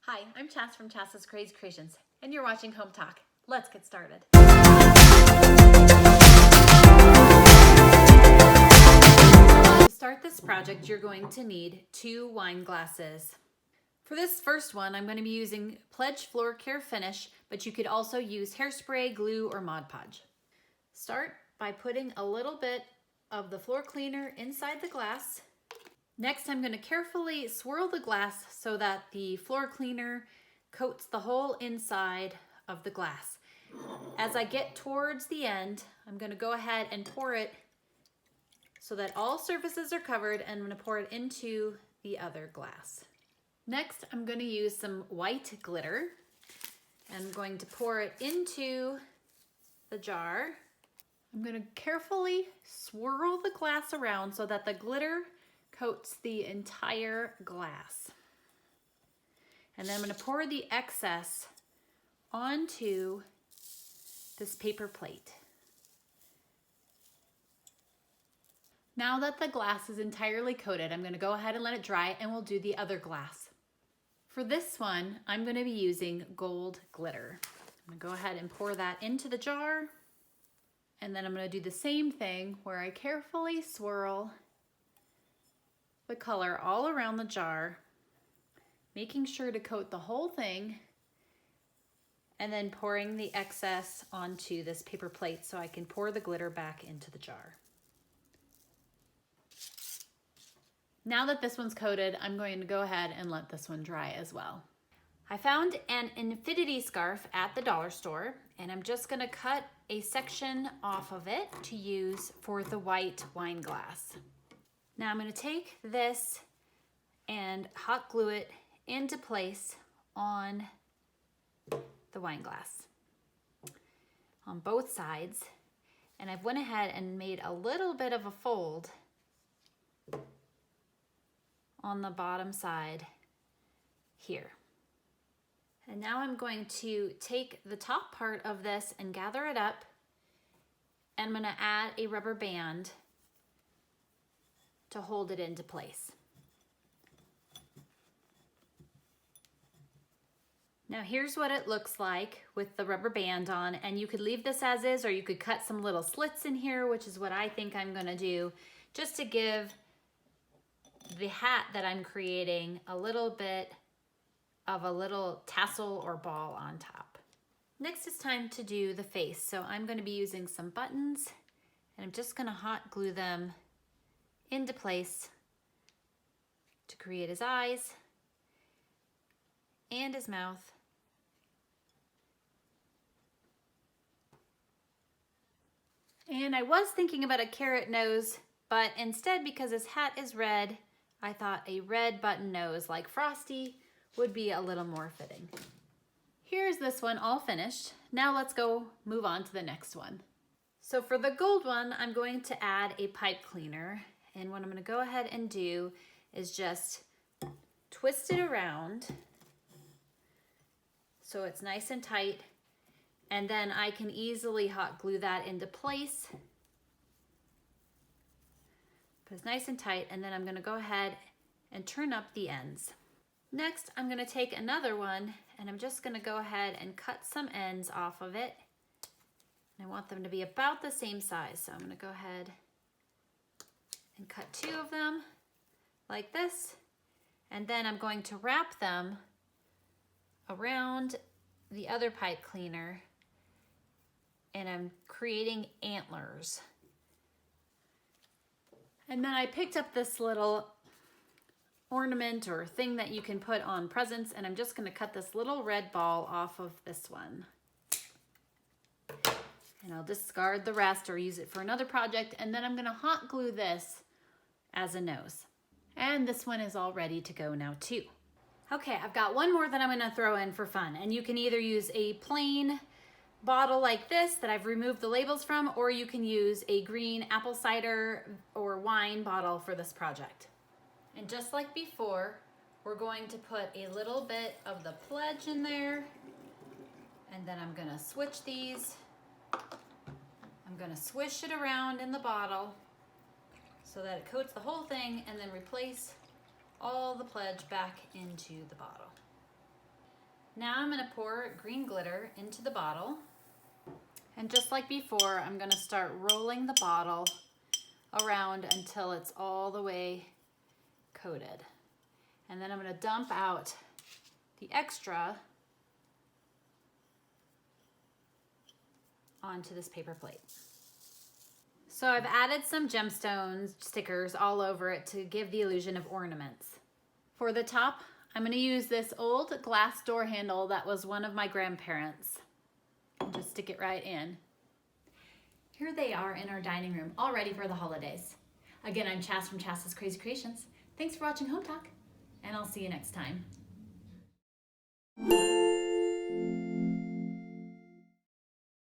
Hi, I'm Chas from Chas's Crazy Creations, and you're watching Hometalk. Let's get started. To start this project, you're going to need 2 wine glasses. For this first one, I'm going to be using Pledge Floor Care Finish, but you could also use hairspray, glue, or Mod Podge. Start by putting a little bit of the floor cleaner inside the glass. Next, I'm going to carefully swirl the glass so that the floor cleaner coats the whole inside of the glass. As I get towards the end, I'm going to go ahead and pour it so that all surfaces are covered, and I'm going to pour it into the other glass. Next, I'm going to use some white glitter. I'm going to pour it into the jar. I'm going to carefully swirl the glass around so that the glitter coats the entire glass. And then I'm going to pour the excess onto this paper plate. Now that the glass is entirely coated, I'm going to go ahead and let it dry, and we'll do the other glass. For this one, I'm going to be using gold glitter. I'm going to go ahead and pour that into the jar, and then I'm going to do the same thing where I carefully swirl the color all around the jar, making sure to coat the whole thing, and then pouring the excess onto this paper plate so I can pour the glitter back into the jar. Now that this one's coated, I'm going to go ahead and let this one dry as well. I found an infinity scarf at the dollar store, and I'm just going to cut a section off of it to use for the white wine glass. Now I'm going to take this and hot glue it into place on the wine glass on both sides, and I've went ahead and made a little bit of a fold on the bottom side here. And now I'm going to take the top part of this and gather it up, and I'm going to add a rubber band to hold it into place. Now here's what it looks like with the rubber band on, and you could leave this as is, or you could cut some little slits in here, which is what I think I'm gonna do, just to give the hat that I'm creating a little bit of a little tassel or ball on top. Next it's time to do the face. So I'm gonna be using some buttons, and I'm just gonna hot glue them into place to create his eyes and his mouth. And I was thinking about a carrot nose, but instead, because his hat is red, I thought a red button nose like Frosty would be a little more fitting. Here's this one all finished. Now let's go move on to the next one. So for the gold one, I'm going to add a pipe cleaner. And what I'm going to go ahead and do is just twist it around so it's nice and tight. And then I can easily hot glue that into place. But it's nice and tight, and then I'm going to go ahead and turn up the ends. Next, I'm going to take another one, and I'm just going to go ahead and cut some ends off of it. And I want them to be about the same size, so I'm going to go ahead and cut 2 of them like this, and then I'm going to wrap them around the other pipe cleaner, and I'm creating antlers. And then I picked up this little ornament or thing that you can put on presents, and I'm just going to cut this little red ball off of this one. And I'll discard the rest or use it for another project, and then I'm going to hot glue this as a nose. And this one is all ready to go now too. Okay, I've got one more that I'm going to throw in for fun, and you can either use a plain bottle like this that I've removed the labels from, or you can use a green apple cider or wine bottle for this project. And just like before, we're going to put a little bit of the pledge in there, and then I'm going to switch these. I'm going to swish it around in the bottle so that it coats the whole thing, and then replace all the pledge back into the bottle. Now I'm going to pour green glitter into the bottle. And just like before, I'm going to start rolling the bottle around until it's all the way coated. And then I'm going to dump out the extra onto this paper plate. So I've added some gemstones stickers all over it to give the illusion of ornaments. For the top, I'm going to use this old glass door handle that was one of my grandparents. And just stick it right in. Here they are in our dining room, all ready for the holidays. Again, I'm Chas from Chas's Crazy Creations. Thanks for watching Hometalk, and I'll see you next time.